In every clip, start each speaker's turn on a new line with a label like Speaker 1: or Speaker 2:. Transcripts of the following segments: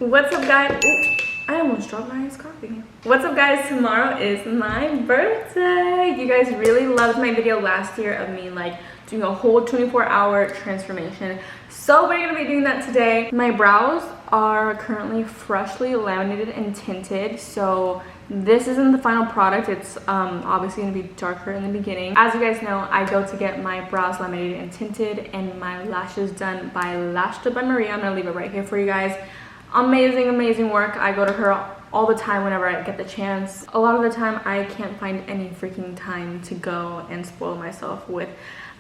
Speaker 1: What's up, guys? Ooh, I almost dropped my iced coffee. What's up, guys? Tomorrow is my birthday. You guys really loved my video last year of me like doing a whole 24-hour transformation. So we're gonna be doing that today. My brows are currently freshly laminated and tinted. So this isn't the final product. It's obviously gonna be darker in the beginning. As you guys know, I go to get my brows laminated and tinted and my lashes done by Lashed Up by Maria. I'm gonna leave it right here for you guys. Amazing work. I go to her all the time whenever I get the chance. A lot of the time I can't find any freaking time to go and spoil myself with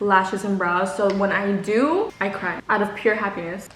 Speaker 1: lashes and brows, so when I do, I cry out of pure happiness.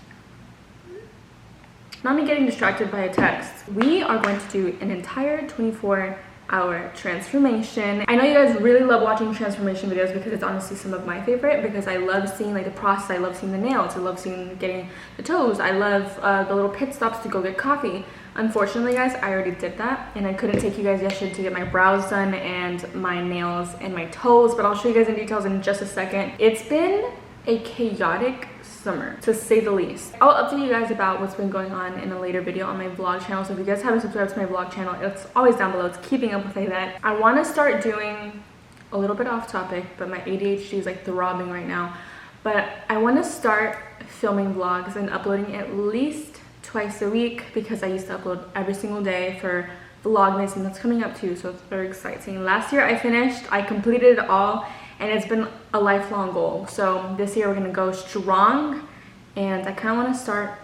Speaker 1: Not me getting distracted by a text. We are going to do an entire 24-hour transformation. I know you guys really love watching transformation videos because it's honestly some of my favorite, because I love seeing like the process. I love seeing the nails, I love seeing getting the toes, I love the little pit stops to go get coffee. Unfortunately, guys, I already did that and I couldn't take you guys yesterday to get my brows done and my nails and my toes, but I'll show you guys in details in just a second. It's been a chaotic summer, to say the least. I'll update you guys about what's been going on in a later video on my vlog channel. So if you guys haven't subscribed to my vlog channel, it's always down below. It's Keeping Up with Aidette. I want to start doing a little bit off topic, but my ADHD is like throbbing right now. But I want to start filming vlogs and uploading at least twice a week, because I used to upload every single day for Vlogmas, and that's coming up too, so it's very exciting. Last year I completed it all, and it's been a lifelong goal. So this year we're gonna go strong, and I kind of want to start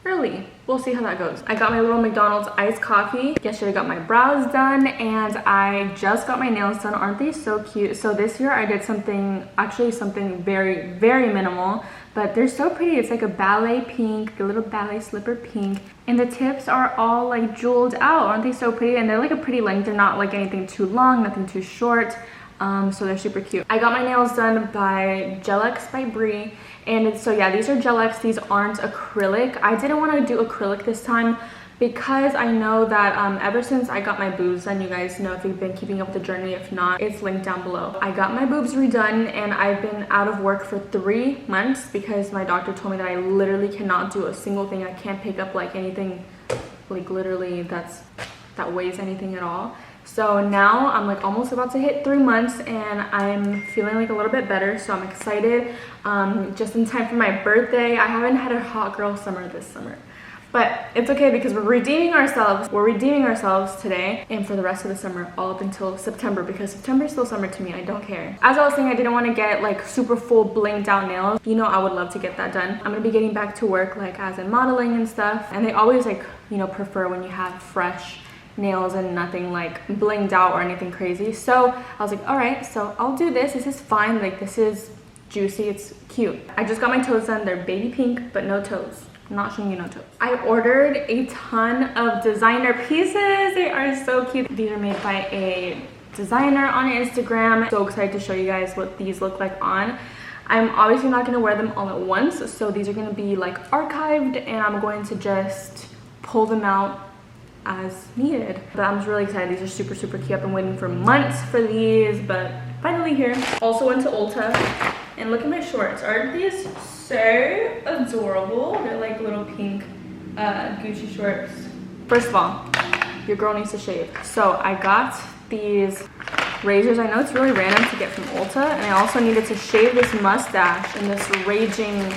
Speaker 1: early. We'll see how that goes. I got my little McDonald's iced coffee. Yesterday I got my brows done, and I just got my nails done. Aren't they so cute? So this year I did something very minimal, but they're so pretty. It's like a ballet pink, a little ballet slipper pink, and the tips are all like jeweled out. Aren't they so pretty? And they're like a pretty length. They're not like anything too long, nothing too short. So they're super cute. I got my nails done by Gel X by Brie, and so yeah, these are Gel X. These aren't acrylic. I didn't want to do acrylic this time because I know that ever since I got my boobs done, you guys know if you've been keeping up with the journey. If not, it's linked down below. I got my boobs redone, and I've been out of work for 3 months because my doctor told me that I literally cannot do a single thing. I can't pick up like anything, like literally that weighs anything at all. So now I'm like almost about to hit 3 months, and I'm feeling like a little bit better, so I'm excited. Just in time for my birthday. I haven't had a hot girl summer this summer, but it's okay because we're redeeming ourselves. We're redeeming ourselves today and for the rest of the summer, all up until September, because September is still summer to me. I don't care. As I was saying, I didn't want to get like super full blinged out nails. You know, I would love to get that done. I'm gonna be getting back to work like as in modeling and stuff, and they always like, you know, prefer when you have fresh nails and nothing like blinged out or anything crazy. So I was like, all right, so I'll do this. This is fine. Like, this is juicy, it's cute. I just got my toes done. They're baby pink, but no toes. I'm not showing you no toes. I ordered a ton of designer pieces. They are so cute. These are made by a designer on Instagram. So excited to show you guys what these look like on. I'm obviously not going to wear them all at once, so these are going to be like archived, and I'm going to just pull them out as needed. But I'm just really excited. These are super cute. I've been waiting for months for these, but finally here. Also went to Ulta, and look at my shorts. Aren't these so adorable? They're like little pink Gucci shorts. First of all, your girl needs to shave. So I got these razors. I know it's really random to get from Ulta, and I also needed to shave this mustache and this raging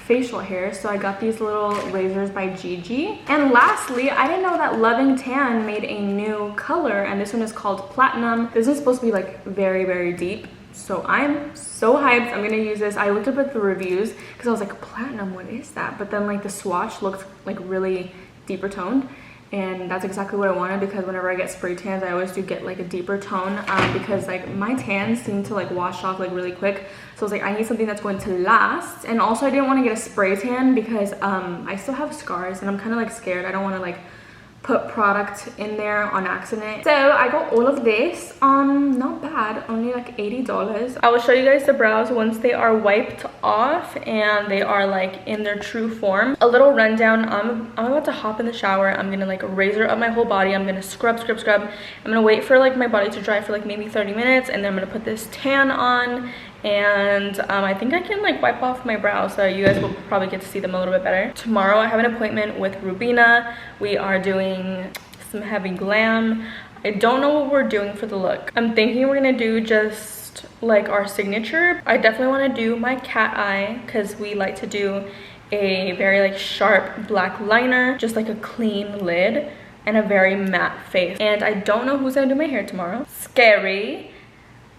Speaker 1: facial hair, so I got these little razors by Gigi. And lastly, I didn't know that Loving Tan made a new color, and this one is called Platinum. This is supposed to be like very deep, so I'm so hyped. I'm gonna use this. I looked up at the reviews because I was like, platinum, what is that? But then like the swatch looked like really deeper toned, and that's exactly what I wanted, because whenever I get spray tans, I always do get like a deeper tone, because like my tans seem to like wash off like really quick. So I was like, I need something that's going to last. And also I didn't want to get a spray tan because I still have scars, and I'm kind of like scared. I don't want to like put product in there on accident. So I got all of this. Not bad, only like $80. I will show you guys the brows once they are wiped off and they are like in their true form. A little rundown. I'm about to hop in the shower. I'm gonna like razor up my whole body. I'm gonna scrub. I'm gonna wait for like my body to dry for like maybe 30 minutes, and then I'm gonna put this tan on, and I think I can like wipe off my brows so you guys will probably get to see them a little bit better. Tomorrow I have an appointment with Rubina. We are doing some heavy glam. I don't know what we're doing for the look. I'm thinking we're gonna do just like our signature. I definitely want to do my cat eye because we like to do a very like sharp black liner, just like a clean lid and a very matte face. And I don't know who's gonna do my hair tomorrow. Scary,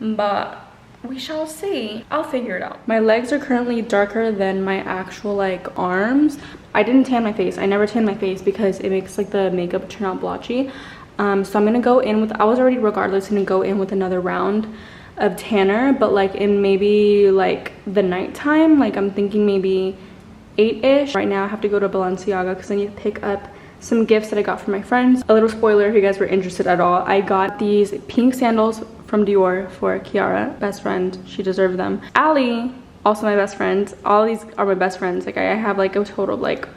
Speaker 1: but we shall see. I'll figure it out. My legs are currently darker than my actual like arms. I didn't tan my face. I never tan my face because it makes like the makeup turn out blotchy. So I'm gonna go in with, I was already regardless gonna go in with another round of tanner, but like in maybe like the nighttime, like I'm thinking maybe 8-ish. Right now I have to go to Balenciaga because I need to pick up some gifts that I got from my friends. A little spoiler if you guys were interested at all, I got these pink sandals from Dior for Kiara, best friend, she deserved them. Allie, also my best friend. All these are my best friends. Like I have like a total of like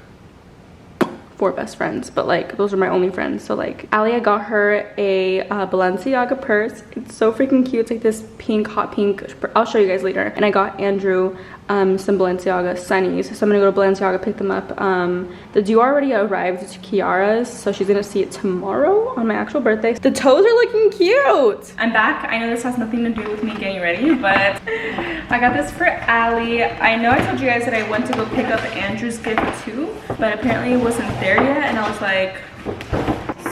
Speaker 1: 4 best friends, but like those are my only friends. So like Allie, I got her a Balenciaga purse. It's so freaking cute. It's like this pink, hot pink. I'll show you guys later. And I got Andrew some Balenciaga sunnies. So I'm gonna go to Balenciaga, pick them up. The Dior already arrived to Kiara's, so she's gonna see it tomorrow on my actual birthday. The toes are looking cute. I'm back. I know this has nothing to do with me getting ready, but I got this for Allie. I know I told you guys that I went to go pick up Andrew's gift too, but apparently it wasn't there yet, and I was like,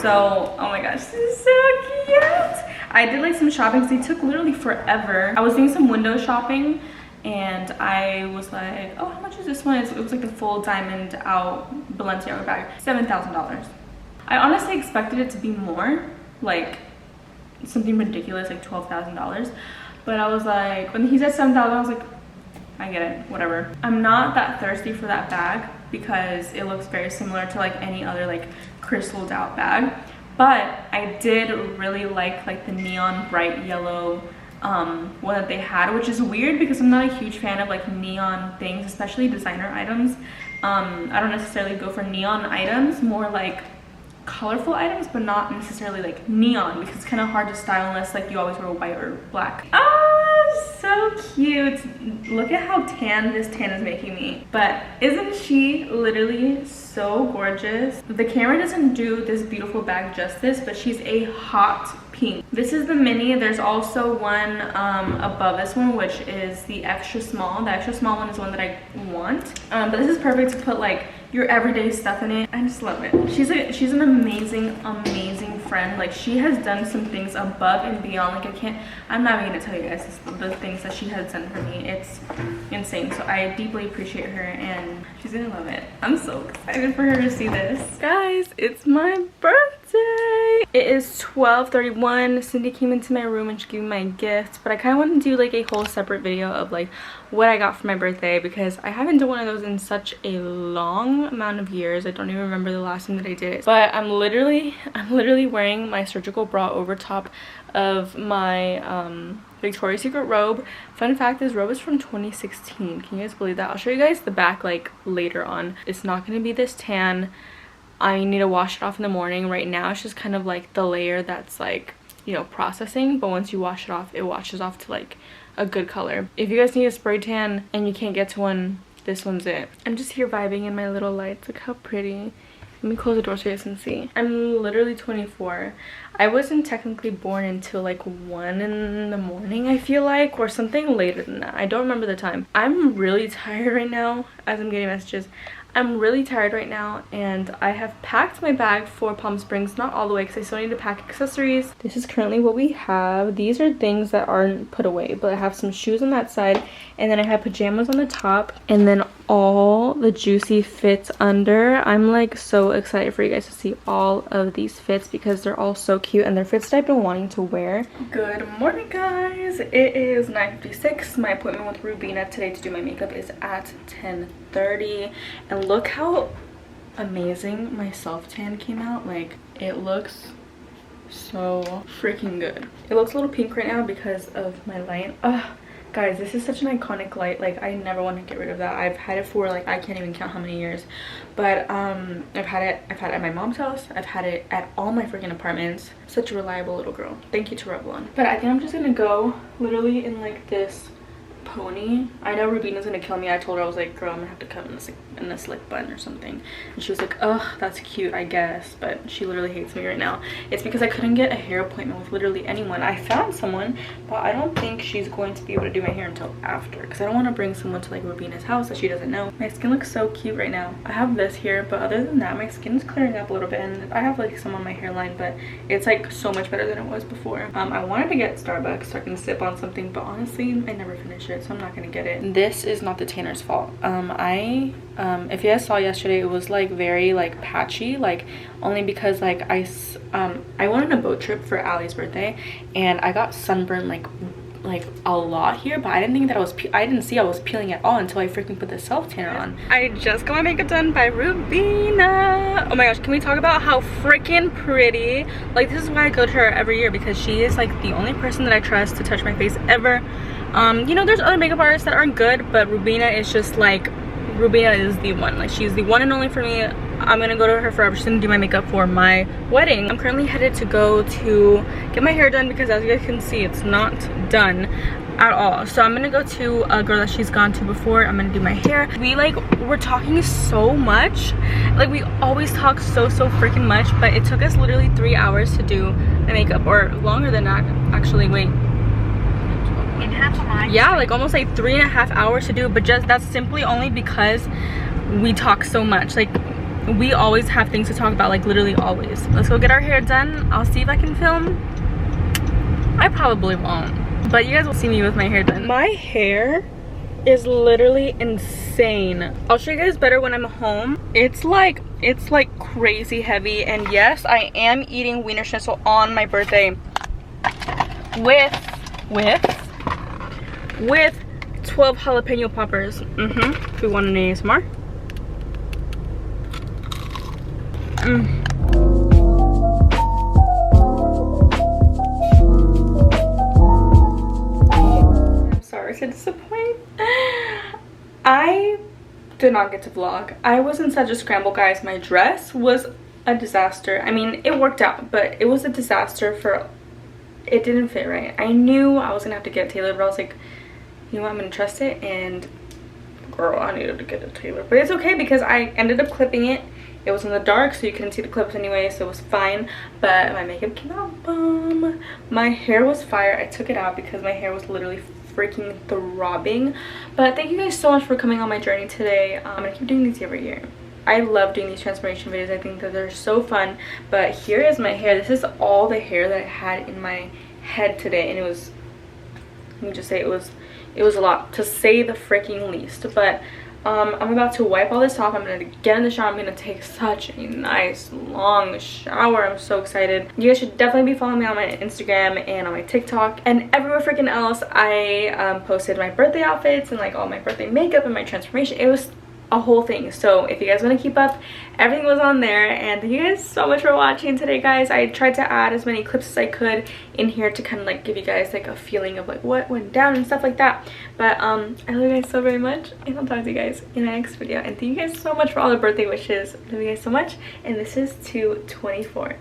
Speaker 1: so, oh my gosh, this is so cute. I did like some shopping because they took literally forever. I was doing some window shopping and I was like, oh, how much is this one? It was like the full diamond out Balenciaga bag, $7,000. I honestly expected it to be more, like something ridiculous, like $12,000. But I was like, when he said $7,000, I was like, I get it, whatever. I'm not that thirsty for that bag because it looks very similar to like any other like crystalled out bag. But I did really like the neon bright yellow one that they had, which is weird because I'm not a huge fan of like neon things, especially designer items. I don't necessarily go for neon items, more like colorful items, but not necessarily like neon because it's kind of hard to style unless like you always wear white or black. Oh, so cute. Look at how tan this tan is making me. But isn't she literally so gorgeous? The camera doesn't do this beautiful bag justice, but she's a hot pink. This is the mini. There's also one above this one, which is the extra small. The extra small one is one that I want, but this is perfect to put like your everyday stuff in it. I just love it. She's an amazing friend. Like she has done some things above and beyond. Like I'm not even gonna tell you guys the things that she has done for me. It's insane. So I deeply appreciate her and she's gonna love it. I'm so excited for her to see this. Guys, it's my birthday. It is 12:31. Cindy came into my room and she gave me my gift, but I kind of want to do like a whole separate video of like what I got for my birthday because I haven't done one of those in such a long amount of years. I don't even remember the last time that I did it. But I'm literally wearing my surgical bra over top of my Victoria's Secret robe. Fun fact, this robe is from 2016. Can you guys believe that? I'll show you guys the back like later on. It's not going to be this tan. I need to wash it off in the morning. Right now it's just kind of like the layer that's like, you know, processing, but once you wash it off, it washes off to like a good color. If you guys need a spray tan and you can't get to one, this one's it. I'm just here vibing in my little lights. Look how pretty. Let me close the door so you guys can see. I'm literally 24. I wasn't technically born until like 1 in the morning, I feel like, or something later than that. I don't remember the time. I'm really tired right now as I'm getting messages. I'm really tired right now and I have packed my bag for Palm Springs, not all the way because I still need to pack accessories. This is currently what we have. These are things that aren't put away, but I have some shoes on that side and then I have pajamas on the top and then all the juicy fits under. I'm like so excited for you guys to see all of these fits because they're all so cute and they're fits that I've been wanting to wear. Good morning, guys. It is 9:56. My appointment with Rubina today to do my makeup is at 10:30 and look how amazing my self tan came out. Like it looks so freaking good. It looks a little pink right now because of my light. Guys, this is such an iconic light. Like I never want to get rid of that. I've had it for like I can't even count how many years, but I've had it at my mom's house. I've had it at all my freaking apartments. Such a reliable little girl. Thank you to Revlon. But I think I'm just gonna go literally in like this pony. I know Rubina's gonna kill me. I told her, I was like, girl, I'm gonna have to cut in the slick bun or something, and she was like, oh, that's cute, I guess, but she literally hates me right now. It's because I couldn't get a hair appointment with literally anyone. I found someone, but I don't think she's going to be able to do my hair until after, because I don't want to bring someone to like Rubina's house that she doesn't know. My skin looks so cute right now. I have this here, but other than that, my skin's clearing up a little bit, and I have like some on my hairline, but it's like so much better than it was before. I wanted to get Starbucks so I can sip on something, but honestly I never finish it, so I'm not gonna get it. This is not the tanner's fault. If you guys saw yesterday, it was like very like patchy, like only because like I went on a boat trip for Allie's birthday and I got sunburned like a lot here, but I didn't think that I didn't see I was peeling at all until I freaking put the self tanner on. I just got my makeup done by Rubina. Oh my gosh, can we talk about how freaking pretty? Like, this is why I go to her every year, because she is like the only person that I trust to touch my face ever. You know, there's other makeup artists that aren't good, but Rubina is just like, Rubina is the one. Like, she's the one and only for me. I'm gonna go to her forever. She's gonna do my makeup for my wedding. I'm currently headed to go to get my hair done, because as you guys can see, it's not done at all. So I'm gonna go to a girl that she's gone to before. I'm gonna do my hair. We're talking so much. Like, we always talk so freaking much, but it took us literally 3 hours to do the makeup, or longer than that actually. Wait, yeah, like almost like 3.5 hours to do, but just that's simply only because we talk so much. Like, we always have things to talk about, like literally always. Let's go get our hair done. I'll see if I can film. I probably won't, but you guys will see me with my hair done. My hair is literally insane. I'll show you guys better when I'm home. It's like crazy heavy, and yes, I am eating Wiener Schnitzel on my birthday with 12 jalapeno poppers. If we want an ASMR. I'm sorry to disappoint. I did not get to vlog. I was in such a scramble, guys. My dress was a disaster. I mean, it worked out, but it was a disaster it didn't fit right. I knew I was gonna have to get it tailored, but I was like, you know what, I'm gonna trust it, and girl, I needed to get it tailored. But it's okay, because I ended up clipping it. It was in the dark, so you couldn't see the clips anyway, so it was fine. But my makeup came out bomb. My hair was fire. I took it out because my hair was literally freaking throbbing. But thank you guys so much for coming on my journey today. I'm gonna keep doing these every year. I love doing these transformation videos. I think that they're so fun. But here is my hair. This is all the hair that I had in my head today, and it was, let me just say, it was a lot, to say the freaking least. But I'm about to wipe all this off. I'm gonna get in the shower. I'm gonna take such a nice long shower. I'm so excited. You guys should definitely be following me on my Instagram and on my TikTok and everywhere freaking else. I posted my birthday outfits and like all my birthday makeup and my transformation. It was a whole thing. So if you guys want to keep up, everything was on there. And thank you guys so much for watching today, guys. I tried to add as many clips as I could in here to kind of like give you guys like a feeling of like what went down and stuff like that. But I love you guys so very much, and I'll talk to you guys in the next video. And thank you guys so much for all the birthday wishes. I love you guys so much, and this is 224.